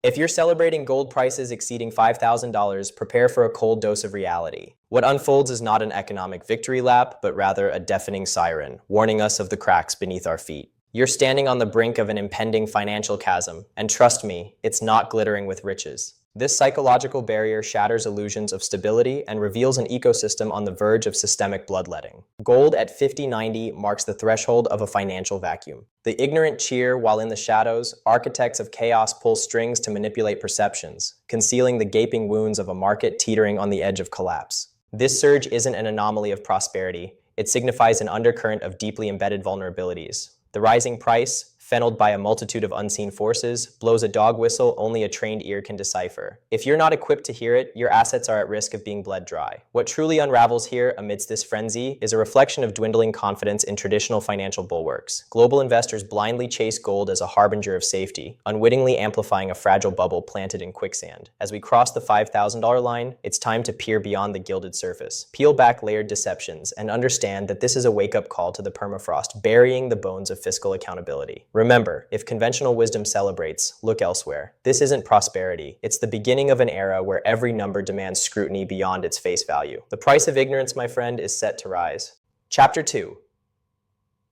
If you're celebrating gold prices exceeding $5,000, prepare for a cold dose of reality. What unfolds is not an economic victory lap, but rather a deafening siren, warning us of the cracks beneath our feet. You're standing on the brink of an impending financial chasm, and trust me, it's not glittering with riches. This psychological barrier shatters illusions of stability and reveals an ecosystem on the verge of systemic bloodletting. Gold at 5090 marks the threshold of a financial vacuum. The ignorant cheer while in the shadows, architects of chaos pull strings to manipulate perceptions, concealing the gaping wounds of a market teetering on the edge of collapse. This surge isn't an anomaly of prosperity, it signifies an undercurrent of deeply embedded vulnerabilities. The rising price, fennelled by a multitude of unseen forces, blows a dog whistle only a trained ear can decipher. If you're not equipped to hear it, your assets are at risk of being bled dry. What truly unravels here amidst this frenzy is a reflection of dwindling confidence in traditional financial bulwarks. Global investors blindly chase gold as a harbinger of safety, unwittingly amplifying a fragile bubble planted in quicksand. As we cross the $5,000 line, it's time to peer beyond the gilded surface. Peel back layered deceptions and understand that this is a wake-up call to the permafrost, burying the bones of fiscal accountability. Remember, if conventional wisdom celebrates, look elsewhere. This isn't prosperity. It's the beginning of an era where every number demands scrutiny beyond its face value. The price of ignorance, my friend, is set to rise. Chapter 2.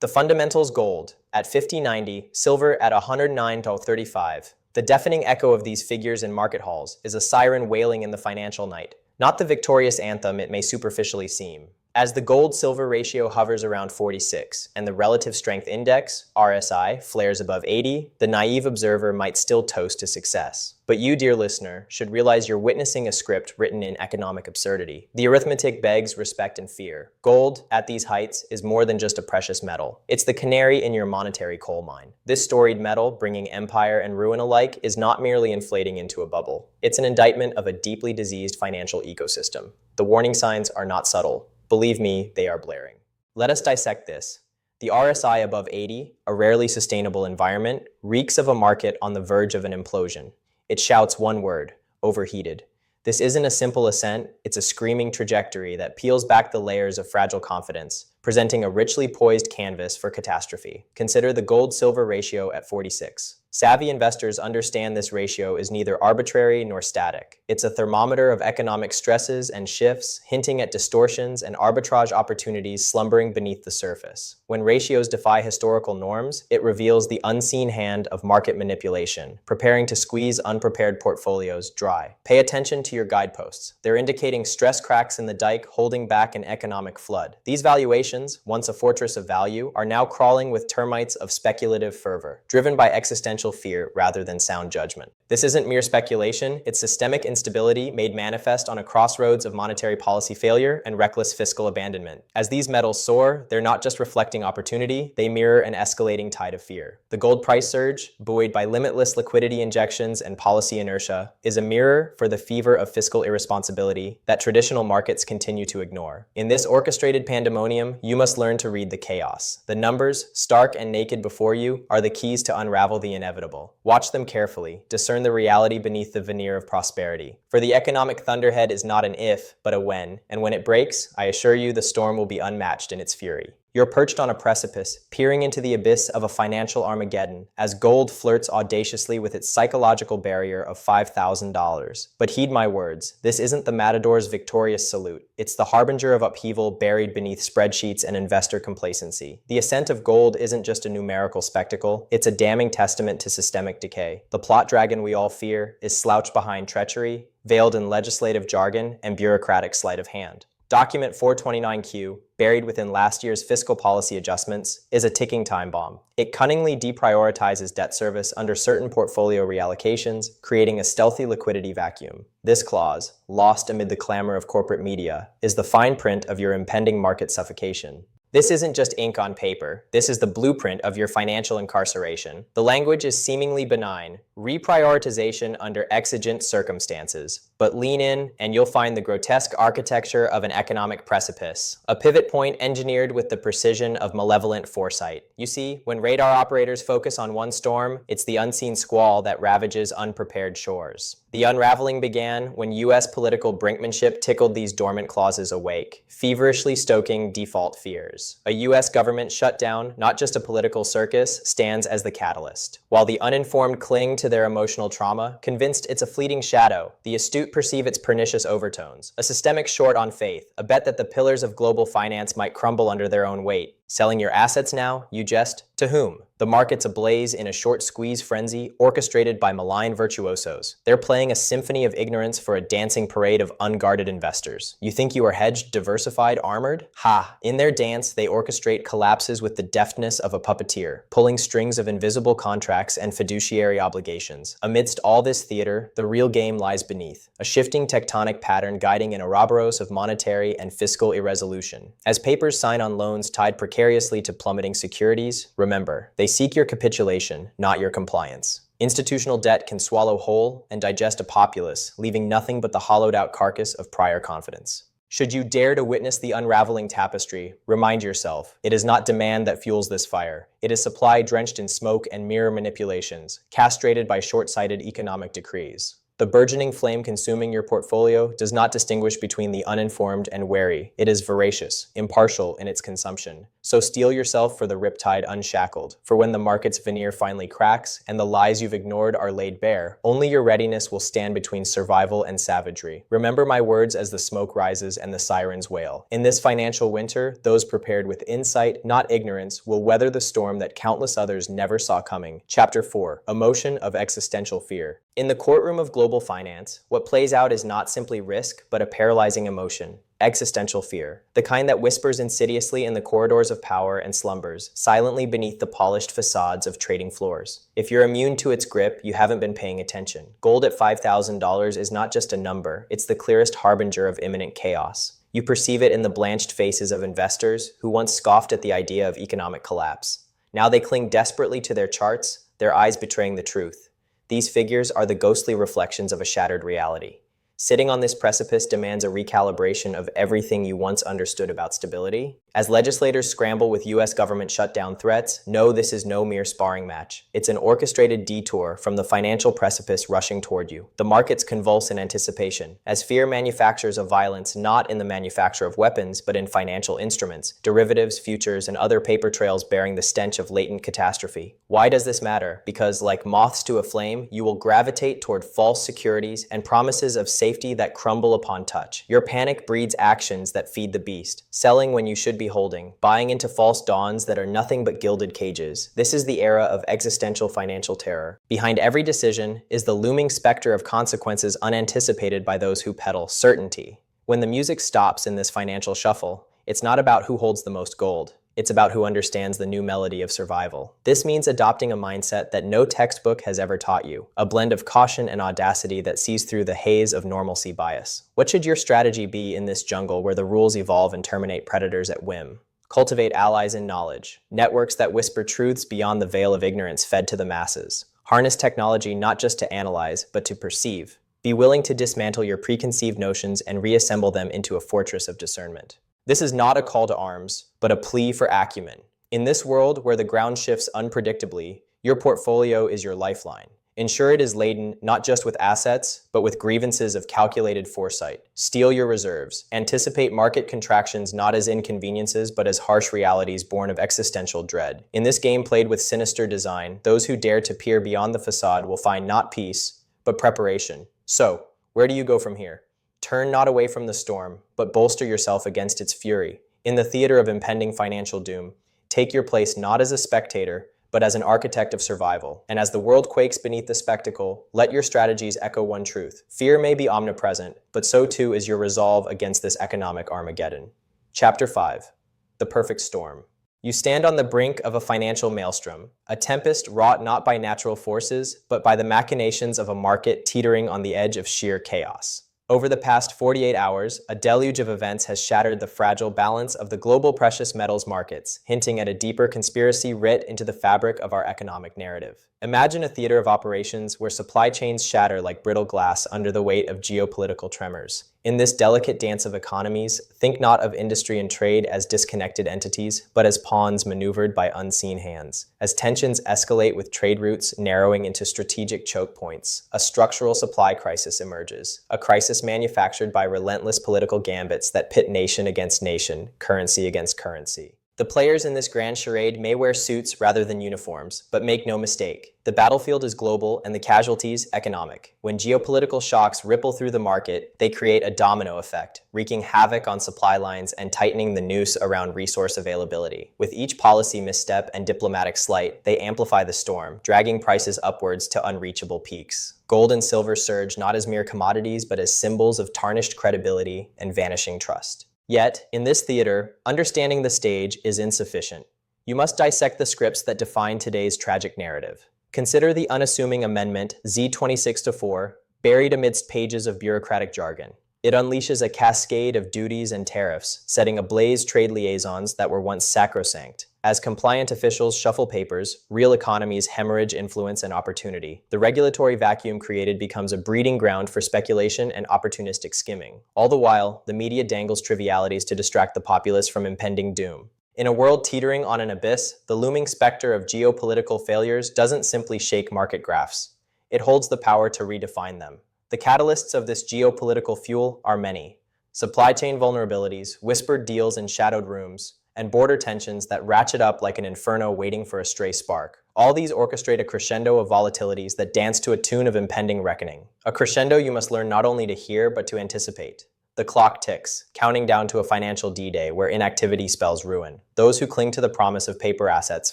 The fundamentals: gold at 50.90, silver at 109.35. The deafening echo of these figures in market halls is a siren wailing in the financial night, not the victorious anthem it may superficially seem. As the gold-silver ratio hovers around 46 and the relative strength index, RSI, flares above 80, the naive observer might still toast to success. But you, dear listener, should realize you're witnessing a script written in economic absurdity. The arithmetic begs respect and fear. Gold, at these heights, is more than just a precious metal. It's the canary in your monetary coal mine. This storied metal, bringing empire and ruin alike, is not merely inflating into a bubble. It's an indictment of a deeply diseased financial ecosystem. The warning signs are not subtle. Believe me, they are blaring. Let us dissect this. The RSI above 80, a rarely sustainable environment, reeks of a market on the verge of an implosion. It shouts one word: overheated. This isn't a simple ascent, it's a screaming trajectory that peels back the layers of fragile confidence, presenting a richly poised canvas for catastrophe. Consider the gold-silver ratio at 46. Savvy investors understand this ratio is neither arbitrary nor static. It's a thermometer of economic stresses and shifts, hinting at distortions and arbitrage opportunities slumbering beneath the surface. When ratios defy historical norms, it reveals the unseen hand of market manipulation, preparing to squeeze unprepared portfolios dry. Pay attention to your guideposts. They're indicating stress cracks in the dike holding back an economic flood. These valuations, once a fortress of value, are now crawling with termites of speculative fervor, driven by existential fear rather than sound judgment. This isn't mere speculation, it's systemic instability made manifest on a crossroads of monetary policy failure and reckless fiscal abandonment. As these metals soar, they're not just reflecting opportunity, they mirror an escalating tide of fear. The gold price surge, buoyed by limitless liquidity injections and policy inertia, is a mirror for the fever of fiscal irresponsibility that traditional markets continue to ignore. In this orchestrated pandemonium, you must learn to read the chaos. The numbers, stark and naked before you, are the keys to unravel the inevitable. Watch them carefully, discern the reality beneath the veneer of prosperity. For the economic thunderhead is not an if, but a when, and when it breaks, I assure you the storm will be unmatched in its fury. You're perched on a precipice, peering into the abyss of a financial Armageddon, as gold flirts audaciously with its psychological barrier of $5,000. But heed my words, this isn't the matador's victorious salute. It's the harbinger of upheaval buried beneath spreadsheets and investor complacency. The ascent of gold isn't just a numerical spectacle, it's a damning testament to systemic decay. The plot dragon we all fear is slouched behind treachery, veiled in legislative jargon and bureaucratic sleight of hand. Document 429Q, buried within last year's fiscal policy adjustments, is a ticking time bomb. It cunningly deprioritizes debt service under certain portfolio reallocations, creating a stealthy liquidity vacuum. This clause, lost amid the clamor of corporate media, is the fine print of your impending market suffocation. This isn't just ink on paper. This is the blueprint of your financial incarceration. The language is seemingly benign, reprioritization under exigent circumstances. But lean in, and you'll find the grotesque architecture of an economic precipice, a pivot point engineered with the precision of malevolent foresight. You see, when radar operators focus on one storm, it's the unseen squall that ravages unprepared shores. The unraveling began when U.S. political brinkmanship tickled these dormant clauses awake, feverishly stoking default fears. A U.S. government shutdown, not just a political circus, stands as the catalyst. While the uninformed cling to their emotional trauma, convinced it's a fleeting shadow, the astute perceive its pernicious overtones. A systemic short on faith, a bet that the pillars of global finance might crumble under their own weight. Selling your assets now, you jest? To whom? The market's ablaze in a short squeeze frenzy orchestrated by malign virtuosos. They're playing a symphony of ignorance for a dancing parade of unguarded investors. You think you are hedged, diversified, armored? Ha! In their dance, they orchestrate collapses with the deftness of a puppeteer, pulling strings of invisible contracts and fiduciary obligations. Amidst all this theater, the real game lies beneath, a shifting tectonic pattern guiding an Ouroboros of monetary and fiscal irresolution. As papers sign on loans tied precariously to plummeting securities, remember, they seek your capitulation, not your compliance. Institutional debt can swallow whole and digest a populace, leaving nothing but the hollowed-out carcass of prior confidence. Should you dare to witness the unraveling tapestry, remind yourself, it is not demand that fuels this fire. It is supply drenched in smoke and mirror manipulations, castrated by short-sighted economic decrees. The burgeoning flame consuming your portfolio does not distinguish between the uninformed and wary. It is voracious, impartial in its consumption. So steel yourself for the riptide unshackled, for when the market's veneer finally cracks and the lies you've ignored are laid bare, only your readiness will stand between survival and savagery. Remember my words as the smoke rises and the sirens wail. In this financial winter, those prepared with insight, not ignorance, will weather the storm that countless others never saw coming. Chapter 4. Emotion of Existential Fear. In the courtroom of global finance, what plays out is not simply risk, but a paralyzing emotion. Existential fear, the kind that whispers insidiously in the corridors of power and slumbers, silently beneath the polished facades of trading floors. If you're immune to its grip, you haven't been paying attention. Gold at $5,000 is not just a number, it's the clearest harbinger of imminent chaos. You perceive it in the blanched faces of investors who once scoffed at the idea of economic collapse. Now they cling desperately to their charts, their eyes betraying the truth. These figures are the ghostly reflections of a shattered reality. Sitting on this precipice demands a recalibration of everything you once understood about stability. As legislators scramble with U.S. government shutdown threats, know this is no mere sparring match. It's an orchestrated detour from the financial precipice rushing toward you. The markets convulse in anticipation, as fear manufactures a violence not in the manufacture of weapons, but in financial instruments, derivatives, futures, and other paper trails bearing the stench of latent catastrophe. Why does this matter? Because, like moths to a flame, you will gravitate toward false securities and promises of safety that crumble upon touch. Your panic breeds actions that feed the beast, selling when you should be holding, buying into false dawns that are nothing but gilded cages. This is the era of existential financial terror. Behind every decision is the looming specter of consequences unanticipated by those who peddle certainty. When the music stops in this financial shuffle, it's not about who holds the most gold. It's about who understands the new melody of survival. This means adopting a mindset that no textbook has ever taught you, a blend of caution and audacity that sees through the haze of normalcy bias. What should your strategy be in this jungle where the rules evolve and terminate predators at whim? Cultivate allies in knowledge, networks that whisper truths beyond the veil of ignorance fed to the masses. Harness technology not just to analyze, but to perceive. Be willing to dismantle your preconceived notions and reassemble them into a fortress of discernment. This is not a call to arms, but a plea for acumen. In this world where the ground shifts unpredictably, your portfolio is your lifeline. Ensure it is laden not just with assets, but with grievances of calculated foresight. Steel your reserves. Anticipate market contractions not as inconveniences, but as harsh realities born of existential dread. In this game played with sinister design, those who dare to peer beyond the facade will find not peace, but preparation. So, where do you go from here? Turn not away from the storm, but bolster yourself against its fury. In the theater of impending financial doom, take your place not as a spectator, but as an architect of survival. And as the world quakes beneath the spectacle, let your strategies echo one truth. Fear may be omnipresent, but so too is your resolve against this economic Armageddon. Chapter 5. The Perfect Storm. You stand on the brink of a financial maelstrom, a tempest wrought not by natural forces, but by the machinations of a market teetering on the edge of sheer chaos. Over the past 48 hours, a deluge of events has shattered the fragile balance of the global precious metals markets, hinting at a deeper conspiracy writ into the fabric of our economic narrative. Imagine a theater of operations where supply chains shatter like brittle glass under the weight of geopolitical tremors. In this delicate dance of economies, think not of industry and trade as disconnected entities, but as pawns maneuvered by unseen hands. As tensions escalate with trade routes narrowing into strategic choke points, a structural supply crisis emerges, a crisis manufactured by relentless political gambits that pit nation against nation, currency against currency. The players in this grand charade may wear suits rather than uniforms, but make no mistake. The battlefield is global and the casualties economic. When geopolitical shocks ripple through the market, they create a domino effect, wreaking havoc on supply lines and tightening the noose around resource availability. With each policy misstep and diplomatic slight, they amplify the storm, dragging prices upwards to unreachable peaks. Gold and silver surge not as mere commodities, but as symbols of tarnished credibility and vanishing trust. Yet, in this theater, understanding the stage is insufficient. You must dissect the scripts that define today's tragic narrative. Consider the unassuming amendment Z26-4, buried amidst pages of bureaucratic jargon. It unleashes a cascade of duties and tariffs, setting ablaze trade liaisons that were once sacrosanct. As compliant officials shuffle papers, real economies hemorrhage influence and opportunity. The regulatory vacuum created becomes a breeding ground for speculation and opportunistic skimming. All the while, the media dangles trivialities to distract the populace from impending doom. In a world teetering on an abyss, the looming specter of geopolitical failures doesn't simply shake market graphs. It holds the power to redefine them. The catalysts of this geopolitical fuel are many. Supply chain vulnerabilities, whispered deals in shadowed rooms, and border tensions that ratchet up like an inferno waiting for a stray spark. All these orchestrate a crescendo of volatilities that dance to a tune of impending reckoning. A crescendo you must learn not only to hear, but to anticipate. The clock ticks, counting down to a financial D-Day where inactivity spells ruin. Those who cling to the promise of paper assets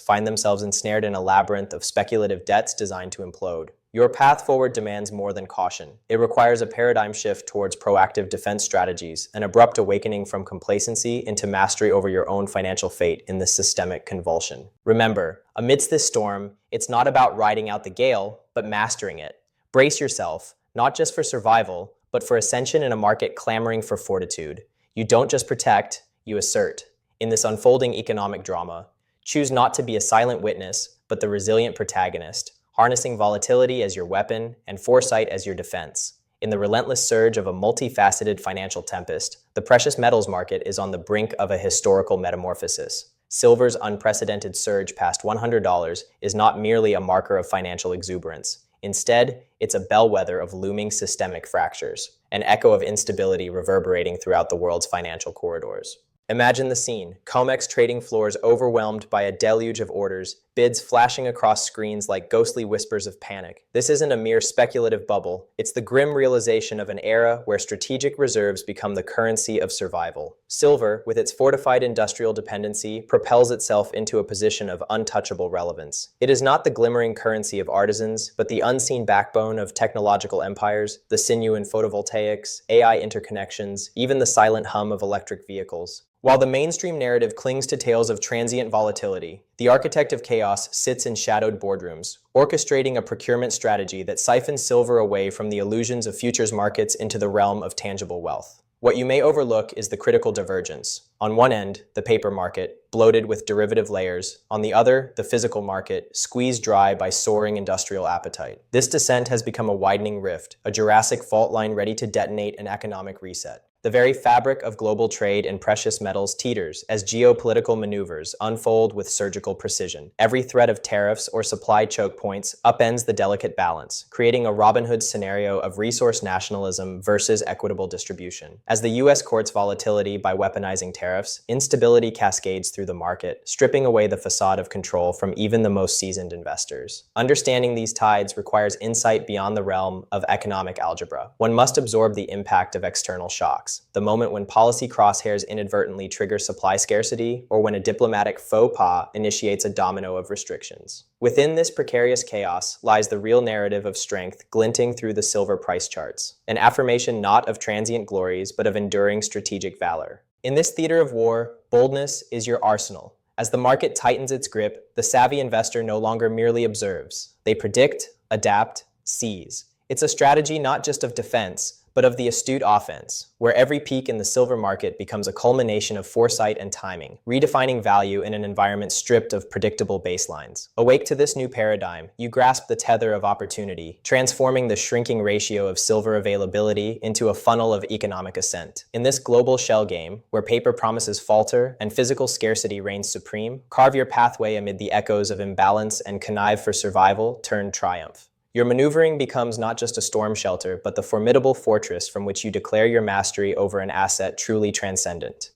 find themselves ensnared in a labyrinth of speculative debts designed to implode. Your path forward demands more than caution. It requires a paradigm shift towards proactive defense strategies, an abrupt awakening from complacency into mastery over your own financial fate in this systemic convulsion. Remember, amidst this storm, it's not about riding out the gale, but mastering it. Brace yourself, not just for survival, but for ascension in a market clamoring for fortitude. You don't just protect, you assert. In this unfolding economic drama, choose not to be a silent witness, but the resilient protagonist, harnessing volatility as your weapon and foresight as your defense. In the relentless surge of a multifaceted financial tempest, the precious metals market is on the brink of a historical metamorphosis. Silver's unprecedented surge past $100 is not merely a marker of financial exuberance. Instead, it's a bellwether of looming systemic fractures, an echo of instability reverberating throughout the world's financial corridors. Imagine the scene: COMEX trading floors overwhelmed by a deluge of orders, bids flashing across screens like ghostly whispers of panic. This isn't a mere speculative bubble, it's the grim realization of an era where strategic reserves become the currency of survival. Silver, with its fortified industrial dependency, propels itself into a position of untouchable relevance. It is not the glimmering currency of artisans, but the unseen backbone of technological empires, the sinew in photovoltaics, AI interconnections, even the silent hum of electric vehicles. While the mainstream narrative clings to tales of transient volatility, the architect of chaos sits in shadowed boardrooms, orchestrating a procurement strategy that siphons silver away from the illusions of futures markets into the realm of tangible wealth. What you may overlook is the critical divergence. On one end, the paper market, bloated with derivative layers. On the other, the physical market, squeezed dry by soaring industrial appetite. This descent has become a widening rift, a Jurassic fault line ready to detonate an economic reset. The very fabric of global trade in precious metals teeters as geopolitical maneuvers unfold with surgical precision. Every threat of tariffs or supply choke points upends the delicate balance, creating a Robin Hood scenario of resource nationalism versus equitable distribution. As the U.S. courts volatility by weaponizing tariffs, instability cascades through the market, stripping away the facade of control from even the most seasoned investors. Understanding these tides requires insight beyond the realm of economic algebra. One must absorb the impact of external shocks. The moment when policy crosshairs inadvertently trigger supply scarcity, or when a diplomatic faux pas initiates a domino of restrictions. Within this precarious chaos lies the real narrative of strength glinting through the silver price charts, an affirmation not of transient glories, but of enduring strategic valor. In this theater of war, boldness is your arsenal. As the market tightens its grip, the savvy investor no longer merely observes. They predict, adapt, seize. It's a strategy not just of defense, but of the astute offense, where every peak in the silver market becomes a culmination of foresight and timing, redefining value in an environment stripped of predictable baselines. Awake to this new paradigm, you grasp the tether of opportunity, transforming the shrinking ratio of silver availability into a funnel of economic ascent. In this global shell game, where paper promises falter and physical scarcity reigns supreme, carve your pathway amid the echoes of imbalance and connive for survival turn triumph. Your maneuvering becomes not just a storm shelter, but the formidable fortress from which you declare your mastery over an asset truly transcendent.